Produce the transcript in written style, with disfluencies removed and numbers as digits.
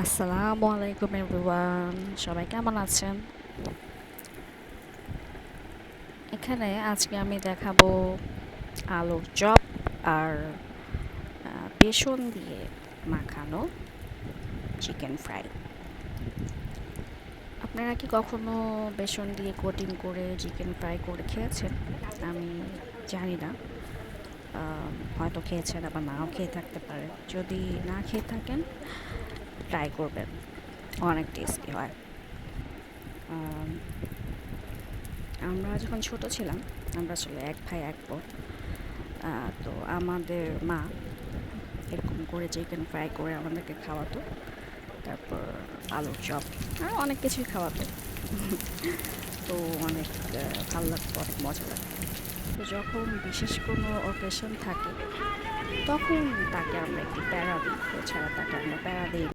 আসসালামু আলাইকুম এভরিওয়ান, সবাই কেমন আছেন? এখানে আজকে আমি দেখাবো আলুর চপ আর বেসন দিয়ে মাখানো চিকেন ফ্রাই। আপনারা কি কখনো বেসন দিয়ে কোটিং করে চিকেন ফ্রাই করে খেয়েছেন? আমি জানি না, হয়তো খেয়েছেন আবার নাও খেয়ে থাকতে পারেন। যদি না খেয়ে থাকেন ট্রাই করবেন, অনেক টেস্টি হয়। আম, আমরা যখন ছোট ছিলাম, আমরা আসলে এক ভাই এক বোন। তো আমাদের মা এরকম করে চিকেন ফ্রাই করে আমাদেরকে খাওয়াতো। তারপর আলুর চপ আর অনেক কিছুই খাওয়াতো। তো অনেক ভালো লাগতো, অনেক মজা লাগতো। তো যখন বিশেষ কোনো অকেশন থাকে তখন তাকে আমরা একটু প্যারা দিই, এছাড়া তাকে আমরা প্যারা দিই না।